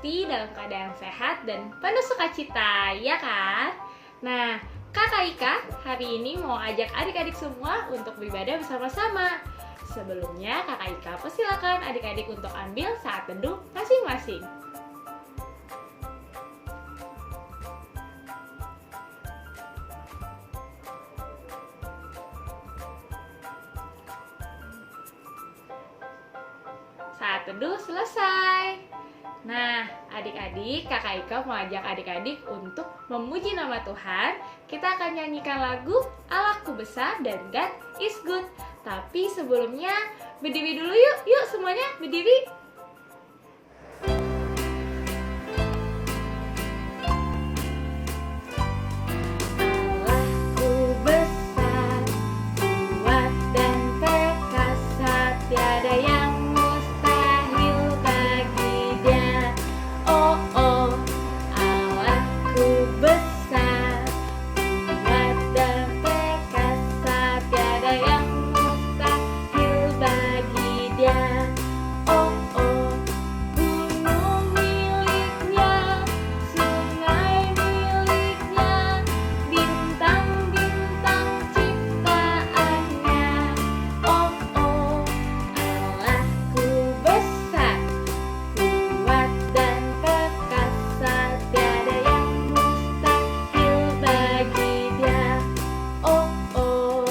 pasti dalam keadaan sehat dan penuh sukacita, ya kan? Nah, Kakak Ika hari ini mau ajak adik-adik semua untuk beribadah bersama-sama. Sebelumnya, Kakak Ika persilakan adik-adik untuk ambil saat teduh masing-masing. Saat teduh selesai. Nah, adik-adik, Kakak Ika mau ajak adik-adik untuk memuji nama Tuhan. Kita akan nyanyikan lagu Allahku Besar dan God is Good. Tapi sebelumnya, berdiri dulu yuk. Yuk semuanya berdiri. Allahku besar, kuat dan perkasa, tiada yang mustahil bagi Dia. Oh oh, Allahku besar, kuat dan perkasa, tiada yang mustahil bagi Dia. Oh oh, gunung miliknya, sungai miliknya, bintang-bintang ciptaannya. Oh oh, Allahku besar, kuat dan perkasa, tiada yang mustahil bagi Dia. Oh oh.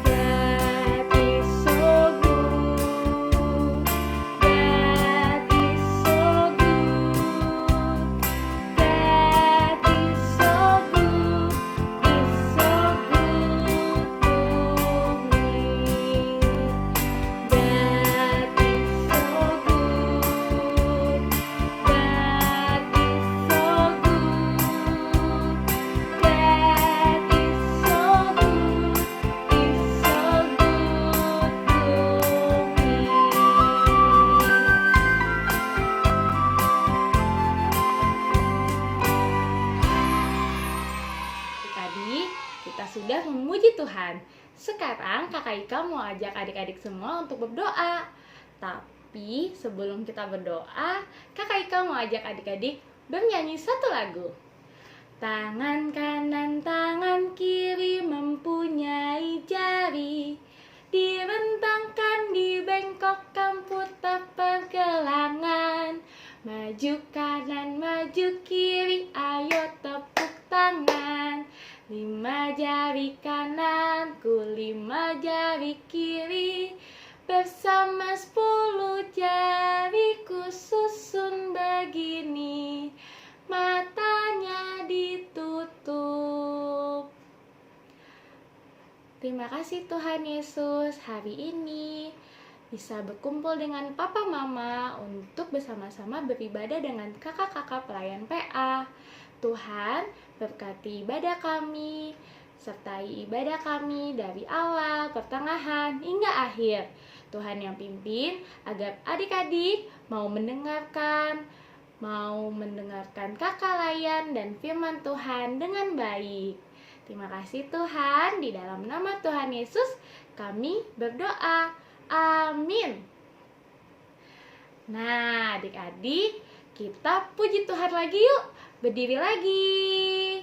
God is so good. God is so good. God is so good. Is so good to me. God is so good. God is so good. God is so good. Is so good to me. Tadi kita sudah memuji Tuhan. Sekarang Kakak Ika mau ajak adik-adik semua untuk berdoa. Tapi sebelum kita berdoa, Kakak Ika mau ajak adik-adik bernyanyi satu lagu. Tangan kanan, tangan kiri mempunyai jari, direntangkan, dibengkokkan, putar pergelangan. Maju kanan, maju kiri, ayo tepuk tangan. 5 jari kananku, 5 jari kiri, bersama 10 jariku susun begini, matanya ditutup. Terima kasih Tuhan Yesus, hari ini bisa berkumpul dengan papa mama untuk bersama-sama beribadah dengan kakak-kakak pelayan PA. Tuhan berkati ibadah kami, sertai ibadah kami dari awal, pertengahan, hingga akhir. Tuhan yang pimpin agar adik-adik mau mendengarkan kakak layan dan firman Tuhan dengan baik. Terima kasih Tuhan, di dalam nama Tuhan Yesus kami berdoa. Amin. Nah, adik-adik, kita puji Tuhan lagi yuk. Berdiri lagi.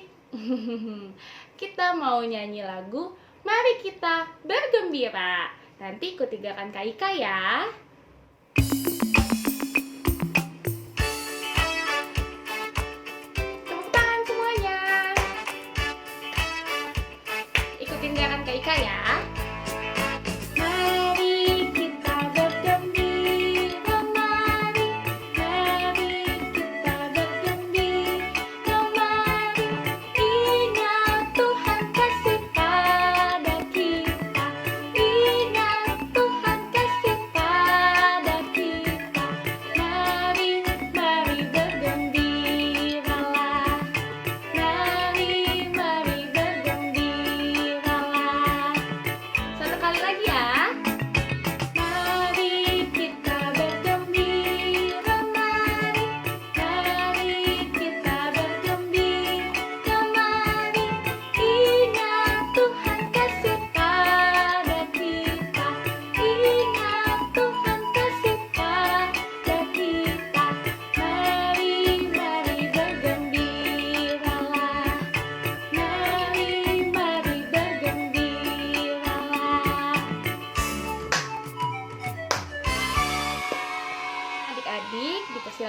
Kita mau nyanyi lagu Mari Kita Bergembira. Nanti ikuti gerakan Kak Ika ya. Tepuk tangan semuanya. Ikutin gerakan Kak Ika ya. Mari kita bergembira, mari kita bergembira, mari ingat Tuhan kasih pada kita, ingat Tuhan kasih pada kita. Mari bergembiralah, mari bergembiralah.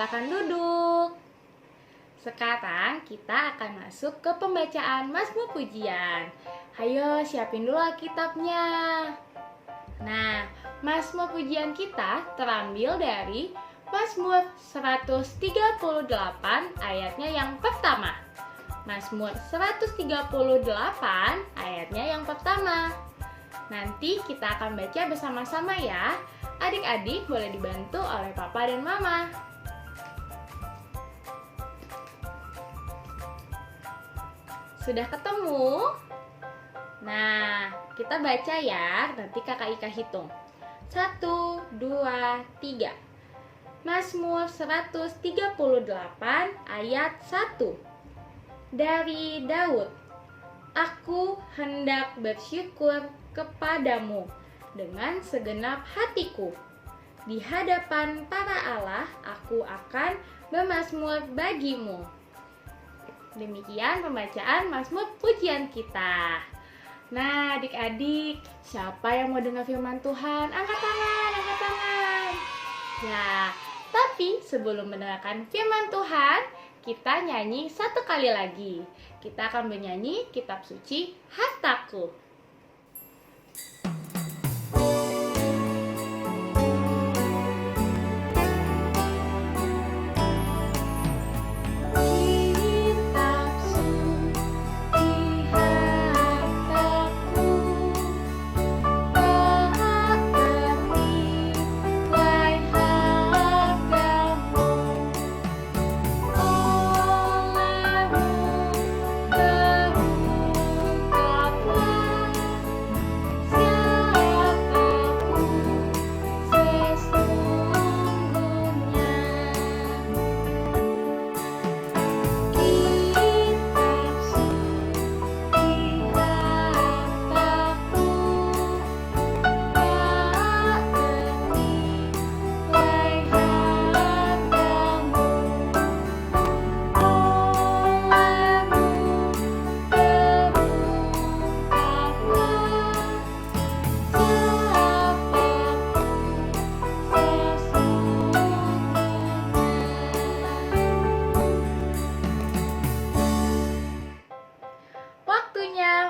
silakan duduk. Sekarang kita akan masuk ke pembacaan Mazmur Pujian. Ayo siapin dulu Alkitabnya. Nah, Mazmur Pujian kita terambil dari Mazmur 138 ayatnya yang pertama. Mazmur 138 ayatnya yang pertama. Nanti kita akan baca bersama-sama ya. Adik-adik boleh dibantu oleh papa dan mama. Sudah ketemu? Nah, kita baca ya. Nanti kakak Ika hitung. 1, 2, 3. Mazmur 138 ayat 1. Dari Daud. Aku hendak bersyukur kepadamu dengan segenap hatiku. Di hadapan para Allah aku akan bermazmur bagimu. Demikian pembacaan Mazmur Pujian kita. Nah, adik-adik, siapa yang mau dengar firman Tuhan? Angkat tangan, angkat tangan. Ya, tapi sebelum mendengarkan firman Tuhan, kita nyanyi satu kali lagi. Kita akan bernyanyi Kitab Suci Hartaku.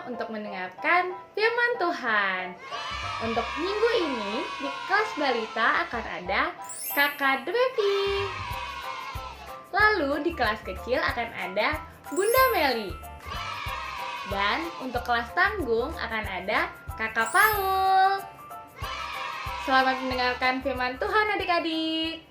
Untuk mendengarkan firman Tuhan. Untuk minggu ini di kelas balita akan ada Kakak Drevi. Lalu di kelas kecil akan ada Bunda Meli. Dan untuk kelas tanggung akan ada Kakak Paul. Selamat mendengarkan firman Tuhan adik-adik.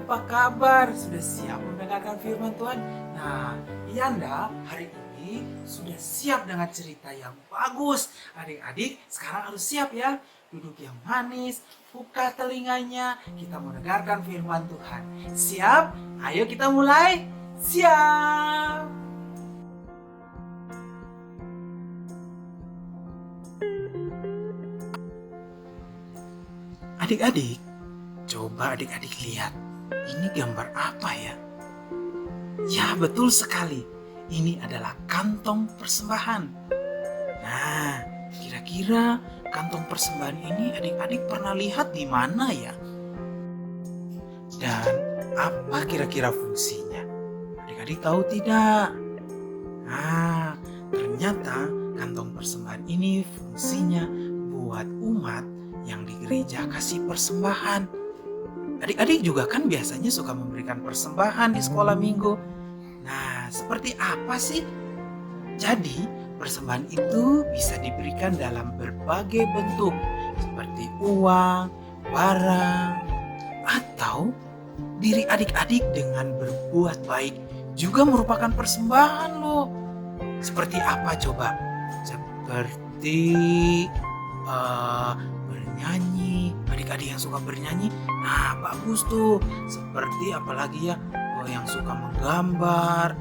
Apa kabar? Sudah siap mendengarkan firman Tuhan? Nah, Yanda hari ini sudah siap dengan cerita yang bagus. Adik-adik sekarang harus siap ya. Duduk yang manis, buka telinganya. Kita mendengarkan firman Tuhan. Siap? Ayo kita mulai. Siap! Adik-adik, coba adik-adik lihat. Ini gambar apa ya? Ya, betul sekali. Ini adalah kantong persembahan. Nah, kira-kira kantong persembahan ini adik-adik pernah lihat di mana ya? Dan apa kira-kira fungsinya? Adik-adik tahu tidak? Nah, ternyata kantong persembahan ini fungsinya buat umat yang di gereja kasih persembahan. Adik-adik juga kan biasanya suka memberikan persembahan di sekolah minggu. Nah, seperti apa sih? Jadi, persembahan itu bisa diberikan dalam berbagai bentuk, seperti uang, barang, atau diri adik-adik dengan berbuat baik juga merupakan persembahan loh. Seperti apa coba? Seperti bernyanyi, adik-adik yang suka bernyanyi, nah bagus tuh. Seperti apalagi ya, yang suka menggambar,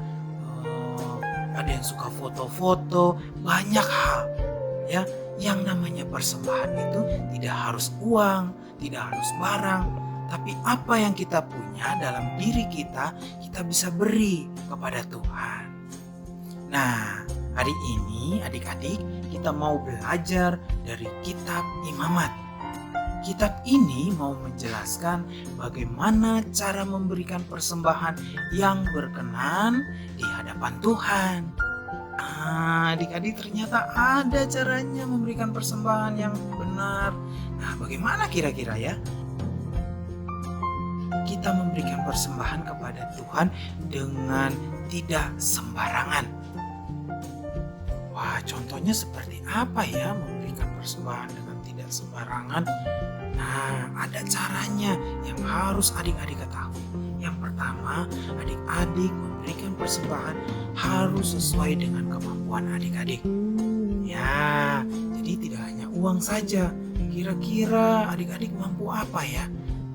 ada yang suka foto-foto, banyak hal ya. Yang namanya persembahan itu tidak harus uang, tidak harus barang, tapi apa yang kita punya dalam diri kita, kita bisa beri kepada Tuhan. Nah, hari ini adik-adik kita mau belajar dari kitab Imamat. Kitab ini mau menjelaskan bagaimana cara memberikan persembahan yang berkenan di hadapan Tuhan. Adik-adik ternyata ada caranya memberikan persembahan yang benar. Nah, bagaimana kira-kira ya? Kita memberikan persembahan kepada Tuhan dengan tidak sembarangan. Wah, contohnya seperti apa ya memberikan persembahan dengan tidak sembarangan? Nah, ada caranya yang harus adik-adik ketahui. Yang pertama, adik-adik memberikan persembahan harus sesuai dengan kemampuan adik-adik. Ya, jadi tidak hanya uang saja. Kira-kira adik-adik mampu apa ya?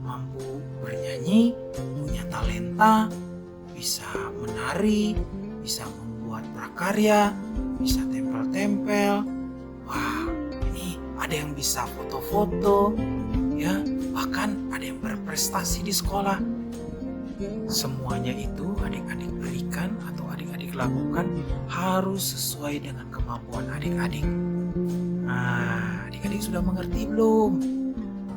Mampu bernyanyi, punya talenta, bisa menari, bisa membuat prakarya, bisa tempel-tempel. Wah, ini ada yang bisa foto-foto, ya, bahkan ada yang berprestasi di sekolah. Semuanya itu adik-adik berikan atau adik-adik lakukan harus sesuai dengan kemampuan adik-adik. Nah, adik-adik sudah mengerti belum?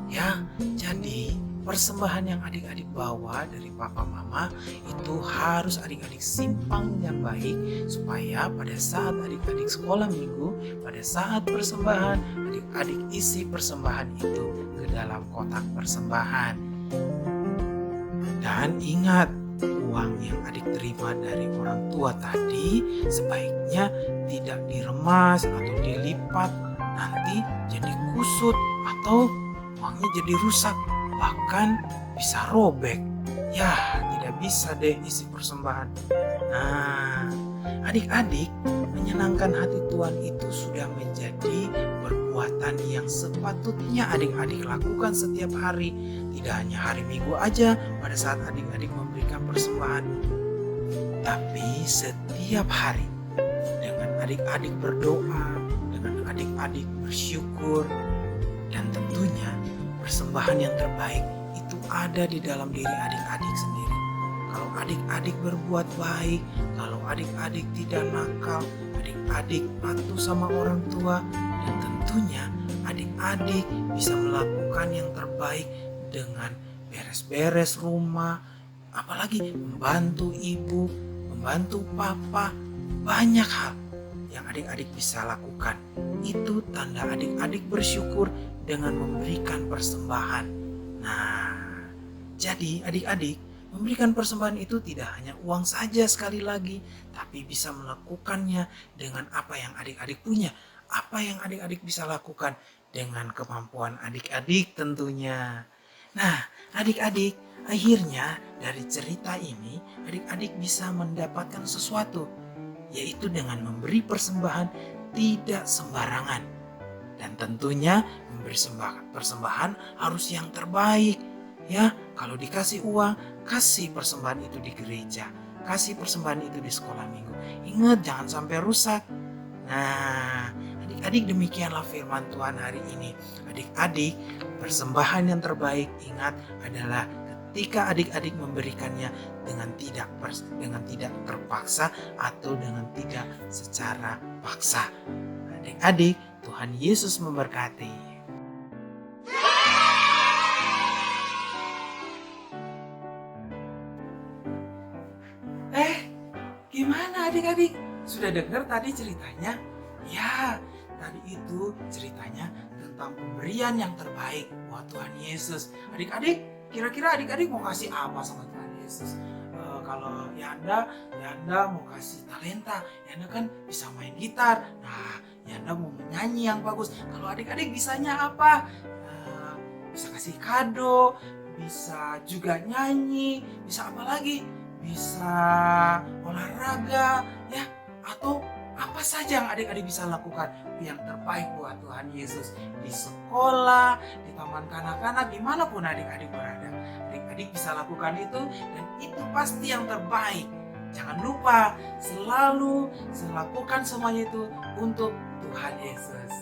Ya, jadi persembahan yang adik-adik bawa dari papa mama itu harus adik-adik simpan dengan baik supaya pada saat adik-adik sekolah minggu, pada saat persembahan, adik-adik isi persembahan itu ke dalam kotak persembahan. Dan ingat, uang yang adik terima dari orang tua tadi sebaiknya tidak diremas atau dilipat, nanti jadi kusut atau uangnya jadi rusak, bahkan bisa robek. Ya, tidak bisa deh isi persembahan. Nah, adik-adik, menyenangkan hati Tuhan itu sudah menjadi perbuatan yang sepatutnya adik-adik lakukan setiap hari. Tidak hanya hari Minggu aja pada saat adik-adik memberikan persembahan, tapi setiap hari dengan adik-adik berdoa, dengan adik-adik bersyukur, dan tentunya persembahan yang terbaik itu ada di dalam diri adik-adik sendiri. Kalau adik-adik berbuat baik, kalau adik-adik tidak nakal, adik-adik patuh sama orang tua, dan tentunya adik-adik bisa melakukan yang terbaik dengan beres-beres rumah, apalagi membantu ibu, membantu papa, banyak hal yang adik-adik bisa lakukan. Itu tanda adik-adik bersyukur dengan memberikan persembahan. Nah, jadi adik-adik, memberikan persembahan itu tidak hanya uang saja sekali lagi, tapi bisa melakukannya dengan apa yang adik-adik punya. Apa yang adik-adik bisa lakukan dengan kemampuan adik-adik tentunya. Nah, adik-adik, akhirnya dari cerita ini adik-adik bisa mendapatkan sesuatu, yaitu dengan memberi persembahan tidak sembarangan. Dan tentunya memberi persembahan harus yang terbaik. Ya, kalau dikasih uang, kasih persembahan itu di gereja, kasih persembahan itu di sekolah minggu. Ingat, jangan sampai rusak. Nah, adik-adik, demikianlah firman Tuhan hari ini. Adik-adik, persembahan yang terbaik ingat adalah ketika adik-adik memberikannya dengan tidak terpaksa atau dengan tidak secara paksa. Adik-adik, Tuhan Yesus memberkati. Gimana adik-adik? Sudah dengar tadi ceritanya? Ya, tadi itu ceritanya tentang pemberian yang terbaik buat Tuhan Yesus. Adik-adik, kira-kira adik-adik mau kasih apa sama Tuhan Yesus? Kalau Yanda mau kasih talenta, Yanda kan bisa main gitar. Nah, Yanda mau menyanyi yang bagus. Kalau adik-adik bisanya apa? Bisa kasih kado, bisa juga nyanyi, bisa apa lagi? Bisa olahraga, ya, atau apa saja yang adik-adik bisa lakukan yang terbaik buat Tuhan Yesus. Di sekolah, di taman kanak-kanak, dimanapun adik-adik berada. Adik-adik bisa lakukan itu dan itu pasti yang terbaik. Jangan lupa selalu lakukan semuanya itu untuk Tuhan Yesus.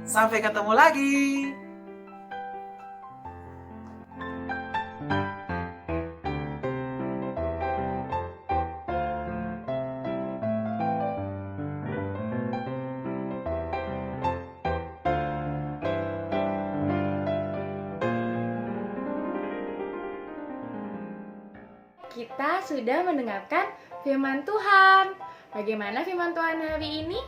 Sampai ketemu lagi. Kita sudah mendengarkan firman Tuhan. Bagaimana firman Tuhan hari ini?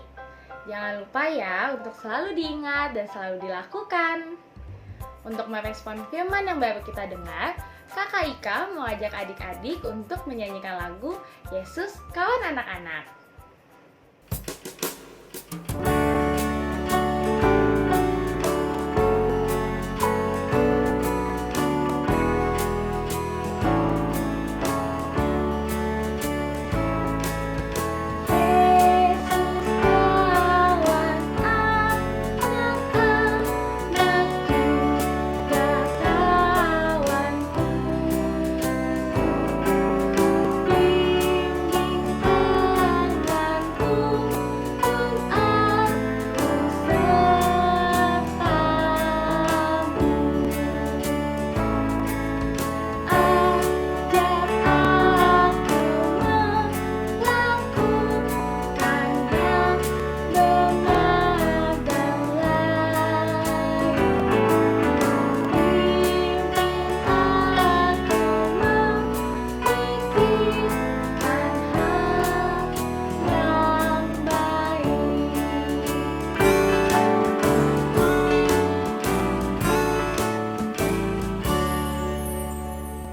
Jangan lupa ya untuk selalu diingat dan selalu dilakukan. Untuk merespon firman yang baru kita dengar, Kakak Ika mau ajak adik-adik untuk menyanyikan lagu Yesus Kawan Anak-anak.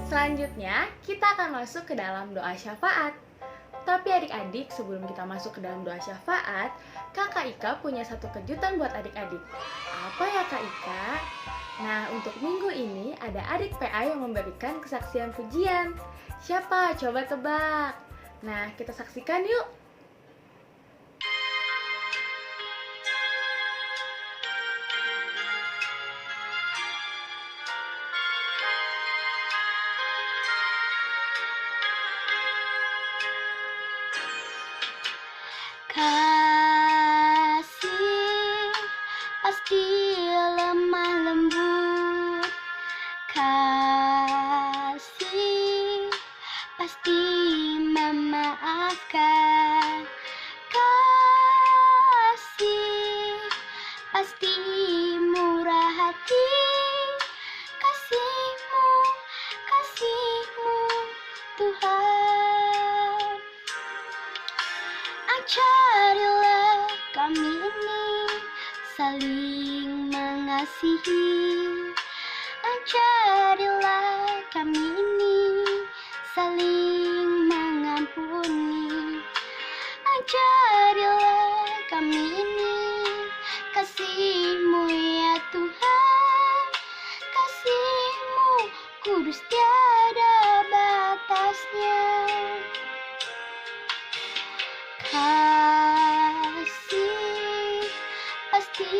Selanjutnya, kita akan masuk ke dalam doa syafaat. Tapi adik-adik, sebelum kita masuk ke dalam doa syafaat, Kakak Ika punya satu kejutan buat adik-adik. Apa ya Kak Ika? Nah, untuk minggu ini ada adik PA yang memberikan kesaksian pujian. Siapa? Coba tebak. Nah, kita saksikan yuk. Kasih pasti lemah lembut, kasih pasti memaafkan, kasih pasti murah hati, kasih-Mu, kasih-Mu Tuhan. Ajarilah kami ini saling mengasihi. Ajarilah kami ini saling mengampuni. Ajarilah kami ini kasih-Mu ya Tuhan. Kasih-Mu kudus tiada batasnya. Kasih pasti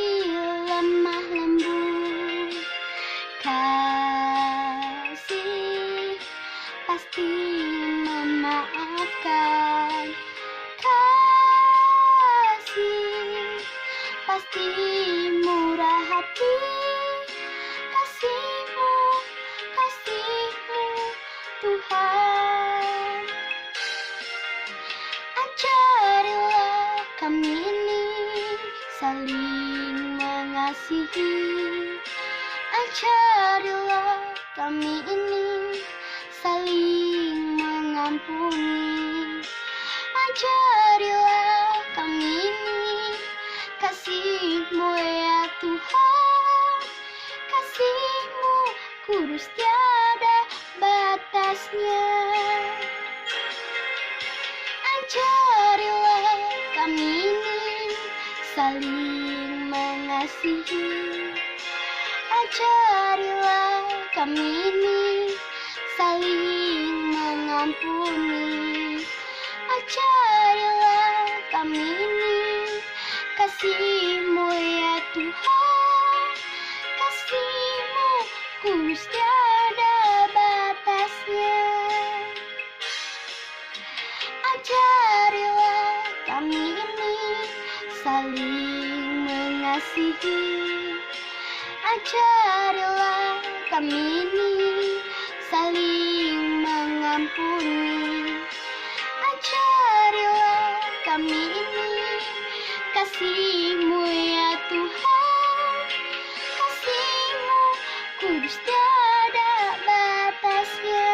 lemah lembut, kasih pasti memaafkan, kasih pasti murah hati, kasih-Mu, kasih-Mu Tuhan. Ajarilah kami ini saling mengasihi. Ajarilah kami ini saling mengampuni. Ajarilah kami ini kasih-Mu ya Tuhan. Kasih-Mu kudus tiada batasnya. Ajarilah kami ini saling mengasihi. Ajarilah kami ini saling mengampuni. Ajarilah kami ini kasih-Mu ya Tuhan, kasih-Mu kudus tiada batasnya. Ajarilah kami ini saling mengasihi, ajarilah kami ini saling mengampuni, ajarilah kami ini kasih-Mu ya Tuhan, kasih-Mu kudus tiada batasnya.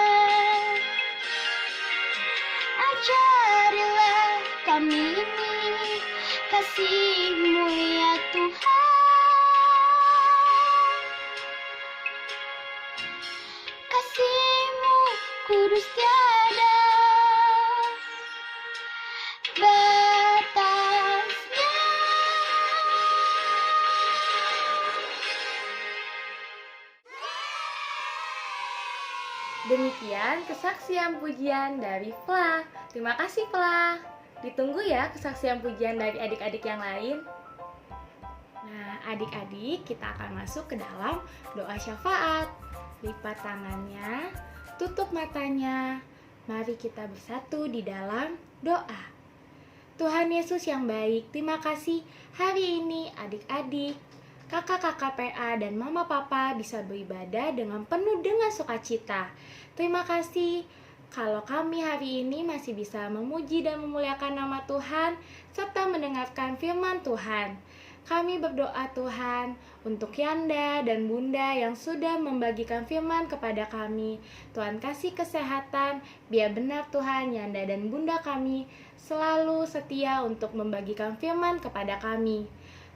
Ajarilah kami ini kasih-Mu ya Tuhan, kasih-Mu kudus tiada batasnya. Demikian kesaksian pujian dari Fla. Terima kasih Fla. Ditunggu ya kesaksian pujian dari adik-adik yang lain. Nah, adik-adik, kita akan masuk ke dalam doa syafaat. Lipat tangannya, tutup matanya. Mari kita bersatu di dalam doa. Tuhan Yesus yang baik, terima kasih hari ini adik-adik, kakak-kakak PA dan mama papa bisa beribadah dengan penuh dengan sukacita. Terima kasih kalau kami hari ini masih bisa memuji dan memuliakan nama Tuhan serta mendengarkan firman Tuhan. Kami berdoa Tuhan untuk Yanda dan Bunda yang sudah membagikan firman kepada kami. Tuhan kasih kesehatan, biar benar Tuhan Yanda dan Bunda kami selalu setia untuk membagikan firman kepada kami.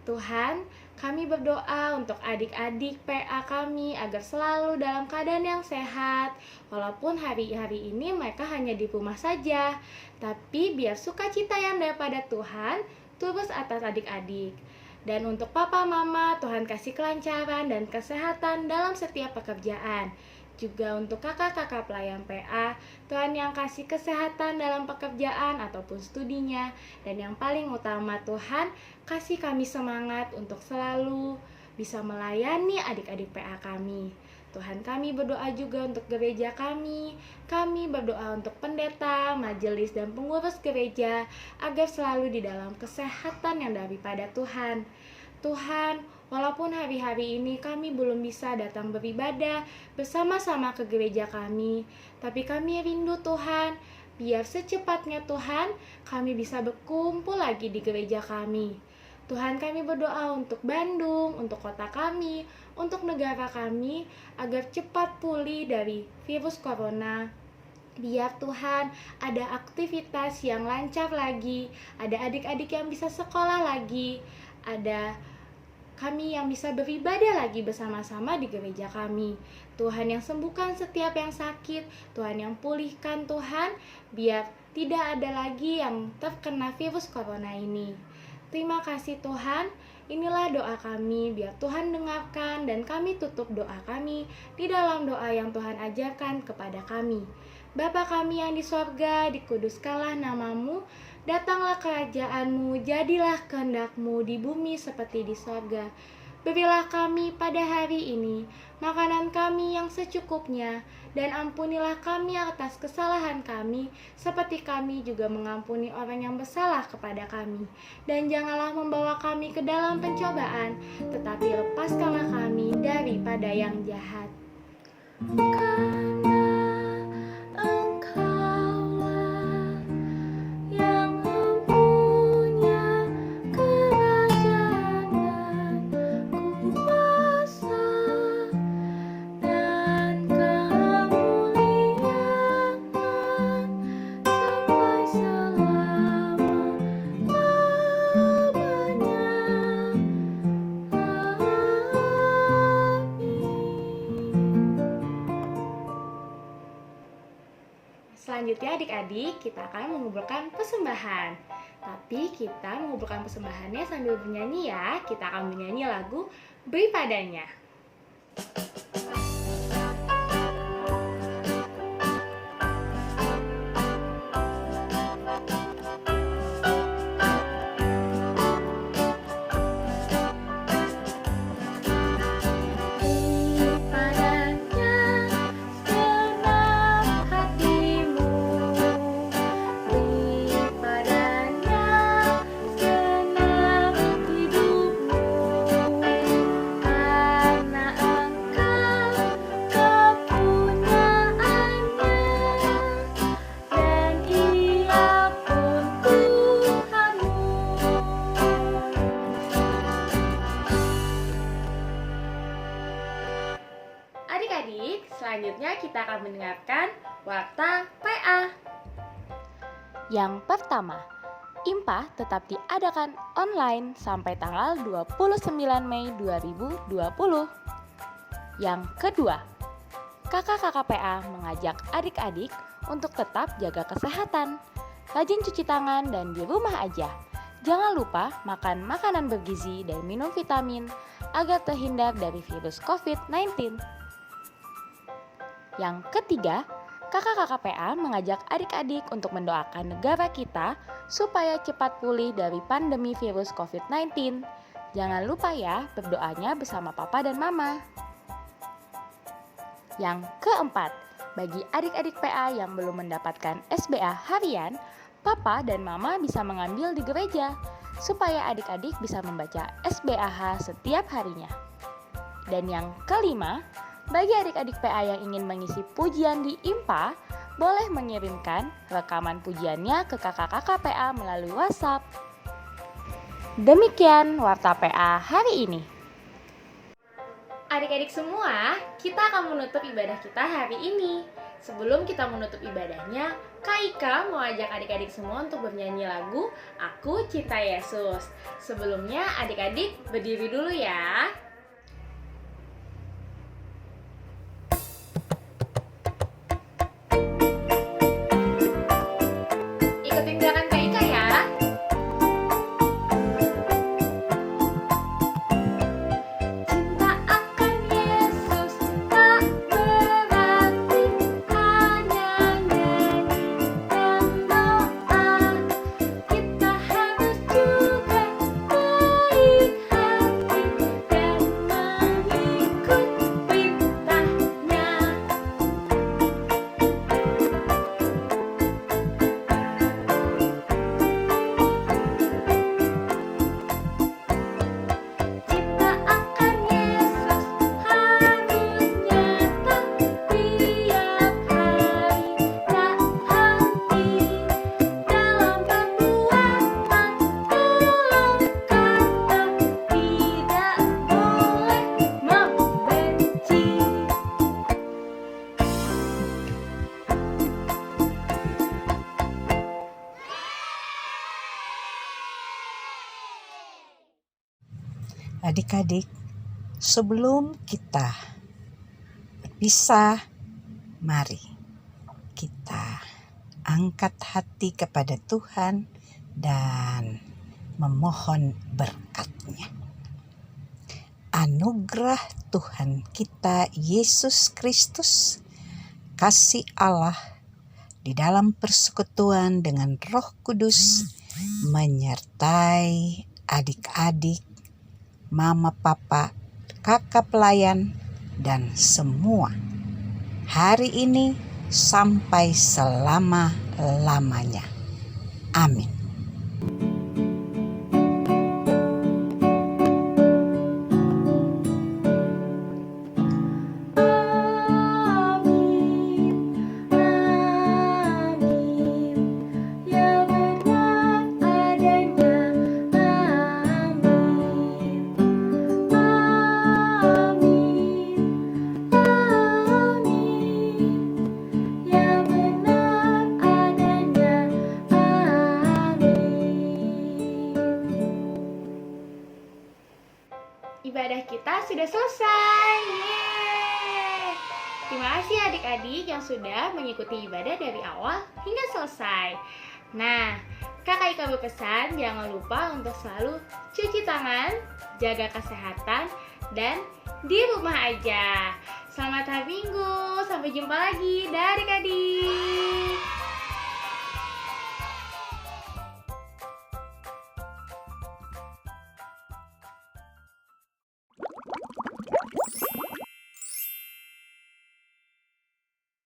Tuhan, kami berdoa untuk adik-adik PA kami agar selalu dalam keadaan yang sehat. Walaupun hari-hari ini mereka hanya di rumah saja, tapi biar sukacita yang daripada Tuhan terus atas adik-adik. Dan untuk papa mama, Tuhan kasih kelancaran dan kesehatan dalam setiap pekerjaan. Juga untuk kakak-kakak pelayan PA, Tuhan yang kasih kesehatan dalam pekerjaan ataupun studinya. Dan yang paling utama Tuhan, kasih kami semangat untuk selalu bisa melayani adik-adik PA kami. Tuhan, kami berdoa juga untuk gereja kami. Kami berdoa untuk pendeta, majelis, dan pengurus gereja agar selalu di dalam kesehatan yang daripada Tuhan. Tuhan, walaupun hari-hari ini kami belum bisa datang beribadah bersama-sama ke gereja kami, tapi kami rindu Tuhan, biar secepatnya Tuhan kami bisa berkumpul lagi di gereja kami. Tuhan, kami berdoa untuk Bandung, untuk kota kami, untuk negara kami, agar cepat pulih dari virus corona. Biar Tuhan ada aktivitas yang lancar lagi, ada adik-adik yang bisa sekolah lagi, ada kami yang bisa beribadah lagi bersama-sama di gereja kami. Tuhan yang sembuhkan setiap yang sakit, Tuhan yang pulihkan Tuhan, biar tidak ada lagi yang terkena virus corona ini. Terima kasih Tuhan, inilah doa kami, biar Tuhan dengarkan dan kami tutup doa kami di dalam doa yang Tuhan ajarkan kepada kami. Bapa kami yang di sorga, dikuduskanlah namamu, datanglah kerajaan-Mu, jadilah kehendak-Mu di bumi seperti di sorga. Berilah kami pada hari ini makanan kami yang secukupnya, dan ampunilah kami atas kesalahan kami, seperti kami juga mengampuni orang yang bersalah kepada kami. Dan janganlah membawa kami ke dalam pencobaan, tetapi lepaskanlah kami daripada yang jahat. Selanjutnya adik-adik, kita akan mengumpulkan persembahan. Tapi kita mengumpulkan persembahannya sambil bernyanyi ya. Kita akan bernyanyi lagu Beri Padanya. Selanjutnya kita akan mendengarkan Warta PA. Yang pertama, IMPA tetap diadakan online sampai tanggal 29 Mei 2020. Yang kedua, kakak-kakak PA mengajak adik-adik untuk tetap jaga kesehatan, rajin cuci tangan dan di rumah aja. Jangan lupa makan makanan bergizi dan minum vitamin agar terhindar dari virus COVID-19. Yang ketiga, kakak-kakak PA mengajak adik-adik untuk mendoakan negara kita supaya cepat pulih dari pandemi virus COVID-19. Jangan lupa ya berdoanya bersama papa dan mama. Yang keempat, bagi adik-adik PA yang belum mendapatkan SBA harian, papa dan mama bisa mengambil di gereja supaya adik-adik bisa membaca SBAH setiap harinya. Dan yang kelima, bagi adik-adik PA yang ingin mengisi pujian di IMPA, boleh mengirimkan rekaman pujiannya ke kakak-kakak PA melalui WhatsApp. Demikian Warta PA hari ini. Adik-adik semua, kita akan menutup ibadah kita hari ini. Sebelum kita menutup ibadahnya, Kak Ika mau ajak adik-adik semua untuk bernyanyi lagu Aku Cinta Yesus. Sebelumnya adik-adik berdiri dulu ya. Ikutin gerakan Kak Ika ya. Cinta akan Yesus tak berarti hanya nyanyi dan doa. Kita harus juga baik hati dan mengikut perintahnya. Cinta akan Yesus harus nyata tiap hari tak henti dalam perbuatan dalam kata tidak boleh membenci. Adik-adik, sebelum kita berpisah, mari kita angkat hati kepada Tuhan dan memohon berkat-Nya. Anugerah Tuhan kita Yesus Kristus, kasih Allah di dalam persekutuan dengan Roh Kudus menyertai adik-adik, mama, papa, kakak pelayan, dan semua hari ini sampai selama-lamanya. Amin. Amin, amin, ya benar adanya. Amin, amin, amin, ya benar adanya. Amin. Ibadah kita sudah selesai. Yeay. Terima kasih adik-adik yang sudah mengikuti ibadah dari awal hingga selesai. Nah, Kakak Ika berpesan jangan lupa untuk selalu cuci tangan, jaga kesehatan, dan di rumah aja. Selamat hari Minggu, sampai jumpa lagi dari adik-adik.